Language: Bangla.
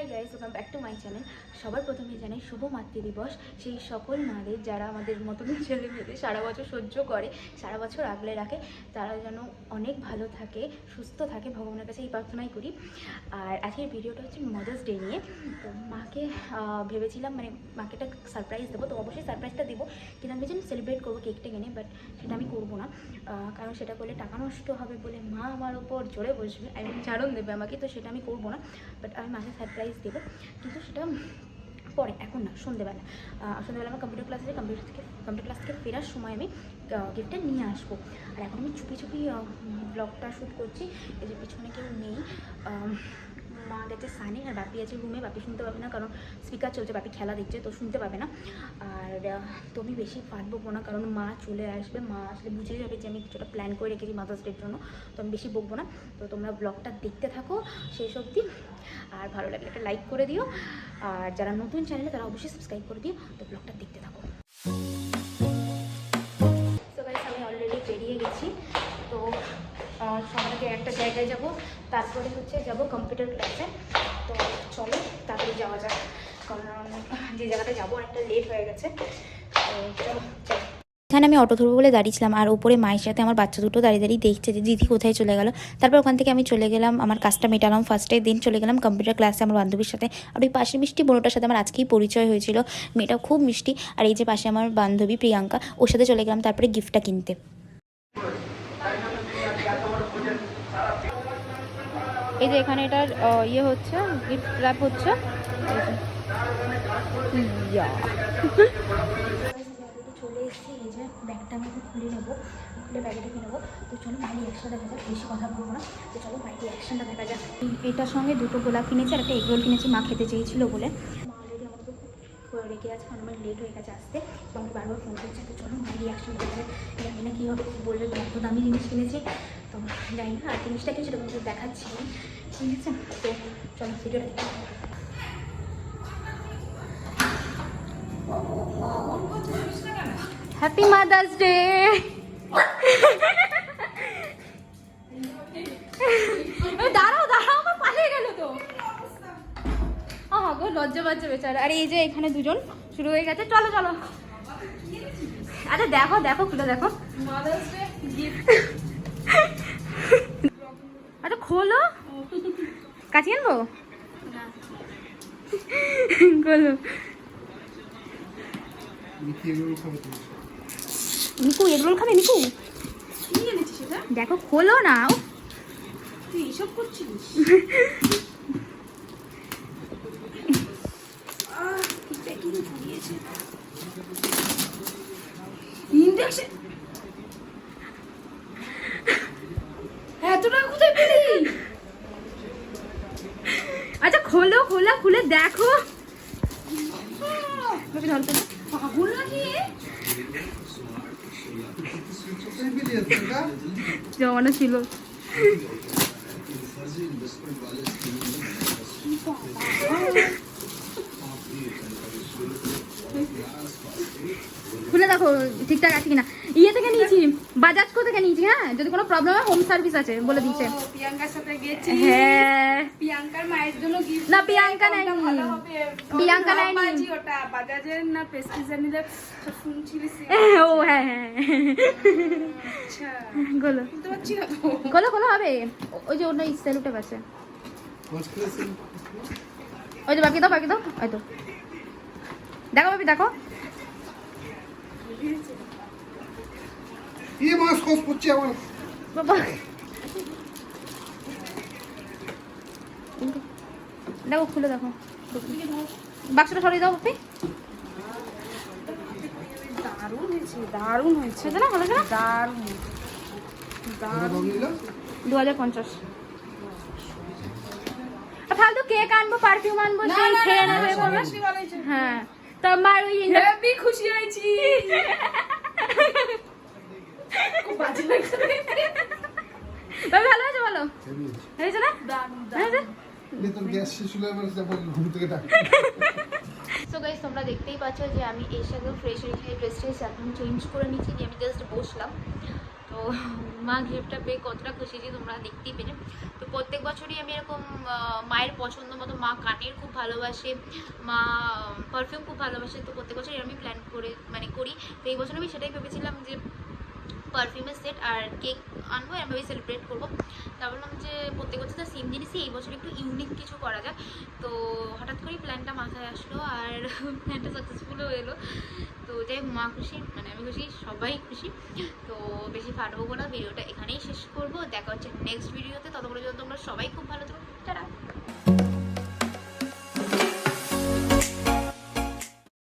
Hi guys, welcome back to my channel. সবার প্রথমে জানাই শুভ মাতৃ দিবস সেই সকল মাদের যারা আমাদের মতন ছেলে মেয়েদের সারা বছর সহ্য করে, সারা বছর আগলে রাখে, তারা যেন অনেক ভালো থাকে, সুস্থ থাকে, ভগবানের কাছে এই প্রার্থনাই করি। আর আজকের ভিডিওটা হচ্ছে মাদার্স ডে নিয়ে। তো মাকে ভেবেছিলাম মাকে একটা সারপ্রাইজ দেবো, তো অবশ্যই সারপ্রাইজটা দেবো, কিন্তু আমি ভেবেছিলাম সেলিব্রেট করবো কেকটা কিনে, বাট সেটা আমি করবো না, কারণ সেটা করলে টাকা নষ্ট হবে বলে মা আমার ওপর জোরে বসবে, ঝাড়ন দেবে আমাকে, তো সেটা আমি করবো না। বাট আমি মাকে সারপ্রাইজ দেবো, কিন্তু সেটা পরে, এখন না, সন্ধ্যেবেলা আমার কম্পিউটার ক্লাস থেকে ফেরার সময় আমি গিফটটা নিয়ে আসবো। আর এখন আমি চুপি চুপি ব্লগটা শ্যুট করছি। এই যে পিছনে কেউ নেই, মা গেছে সানে, আর বাপি আছে রুমে। বাপি শুনতে পাবে না, কারণ স্পিকার চলছে, বাপি খেলা দেখছে, তো শুনতে পাবে না। আর তো আমি বেশি বকবো না, কারণ মা চলে আসবে, মা আসলে বুঝে যাবে যে আমি কিছুটা প্ল্যান করে রেখেছি মাদার্স ডের জন্য, তো আমি বেশি বকবো না। তো তোমরা ব্লগটা দেখতে থাকো শেষ অবধি, আর ভালো লাগলে একটা লাইক করে দিও, আর যারা নতুন চ্যানেলে তারা অবশ্যই সাবস্ক্রাইব করে দিও। তো ব্লগটা দেখতে থাকো। তো গাইস, আমি অলরেডি বেরিয়ে গেছি। তো সবাইকে একটা জায়গায় যাব, তারপরে হচ্ছে যাব কম্পিউটার ক্লাসে। তো চলো তাড়াতাড়ি যাওয়া যাক, কারণ যে জায়গাটা যাবো অনেকটা লেট হয়ে গেছে। তো চলো। এখানে আমি অটো ধরবো বলে দাঁড়িয়েছিলাম, আর ওপরে মায়ের সাথে আমার বাচ্চা দুটো দাঁড়িয়ে দাঁড়িয়ে দেখছে যে দিদি কোথায় চলে গেল। তারপর ওখান থেকে আমি চলে গেলাম, আমার কাজটা মেটালাম ফার্স্টে, দিন চলে গেলাম কম্পিউটার ক্লাসে আমার বান্ধবীর সাথে। আর ওই পাশে মিষ্টি বোনটার সাথে আমার আজকেই পরিচয় হয়েছিল, মেয়েটাও খুব মিষ্টি। আর এই যে পাশে আমার বান্ধবী প্রিয়াঙ্কা, ওর সাথে চলে গেলাম তারপরে গিফটটা কিনতে। এই যে এখানে এটার ইয়ে হচ্ছে, গিফট র্যাপ হচ্ছে। চলে এসেছি, এই যে ব্যাগটা আমি খুলে নেবো, খুলে ব্যাগে ঢুকে নেবো। তো চলো বাইরে অ্যাকশনটা দেখা যাক, বেশি কথা বলবো না। তো চলো বাইরে অ্যাকশনটা দেখা যাক। এটার সঙ্গে দুটো গোলাপ কিনেছি, আর একটা এগ রোল কিনেছি, মা খেতে চেয়েছিল বলে। মা অলরেডি আমার তো খুব রেখে আছে, কারণ আমার লেট হয়ে গেছে আসতে, তো আমাকে বারবার ফোন করছে। তো চলো বাইরে অ্যাকশন দেখা যাক, জানি না কী হবে, বললে এত দামি জিনিস কিনেছি, তো জানি না। আর জিনিসটা কি সেটা কিন্তু দেখাচ্ছি, ঠিক আছে? তো চলো ভিডিওটা দেখতে। Happy mother's day. দাঁড়াও দাঁড়াও, আমার পালিয়ে গেল তো। গো, লজ্জা পাচ্ছে বেচারা। আর এই যে এখানে দুজন শুরু হয়ে গেছে, চলো চলো। আরে দেখো দেখো, খুলে দেখো। আচ্ছা খোলো, কাছে আনবো, খোলো। নিকু এগরোল খাবে? নিকু কি এনেছিস এটা? দেখো, খোলো না, তুই এসব করছিস? আচ্ছা খোলো, খোলা খুলে দেখো। পাগল নাকি জমানো ছিল। খুলে দেখো ঠিকঠাক আছে কিনা। ইয়ে থেকে নিয়েছি, বাজাজ থেকে নিয়েছি। হ্যাঁ, যদি কোনো প্রবলেম হয় হোম সার্ভিস আছে বলে দিচ্ছে। প্রিয়াঙ্কার সাথে গেছি। হ্যাঁ, প্রিয়াঙ্কার মায়ের জন্য গিফট। না, প্রিয়াঙ্কা নাই, প্রিয়াঙ্কা নাই, ওটা বাজাজের না প্রেস্টিজের নিলে শুনছিলিস? ও হ্যাঁ হ্যাঁ, আচ্ছা গোলো বুঝতে পারছি না তো। গোলো গোলো হবে, ওই যে ওটা স্যালুটে আছে, ওই যে বাকি দাও বাকি দাও, ওই তো দেখো বাবি দেখো। বাবা দেখো, খুলে দেখো, বাক্সটা সরিয়ে দাও বাপি। দারুণ হয়েছে, দারুণ হয়েছে না? ভালো না? দারুণ দারুণ। 2050। ফালতু কেক আনবো, পারফিউম আনবো, সেই খেয়ে নেবে বলবে। হ্যাঁ, তো আমার ওই হেভি খুশি হয়েছি। ভালো হয়েছে, বলো হয়েছে না? সো গাইস, তোমরা দেখতেই পাচ্ছ যে আমি এসে একদম ফ্রেশ হয়ে ড্রেসটা এখন চেঞ্জ করে নিচ্ছি, যে আমি জাস্ট বসলাম। তো মা গিফটটা পেয়ে কতটা খুশি যে তোমরা দেখতেই পেলে। তো প্রত্যেক বছরই আমি এরকম মায়ের পছন্দ মতো, মা কানের খুব ভালোবাসে, মা পারফিউম খুব ভালোবাসে, তো প্রত্যেক বছরই আমি প্ল্যান করে মানে করি। তো এই বছর আমি সেটাই ভেবেছিলাম যে পারফিউমের সেট আর কেক আনবো, এমনভাবেই সেলিব্রেট করবো। তা বললাম যে প্রত্যেক বছর তো সেম জিনিসই, এই বছর একটু ইউনিক কিছু করা যাক। তো হঠাৎ করেই প্ল্যানটা মাথায় আসলো আর প্ল্যানটা সাকসেসফুলও এলো। তো যাই হোক, মা খুশি, মানে আমি খুশি, সবাই খুশি। তো বেশি ফাটাবো না, ভিডিওটা এখানেই শেষ করবো। দেখা হচ্ছে নেক্সট ভিডিওতে, ততক্ষণে যদি তোমরা সবাই খুব ভালো থাকো। টাটা।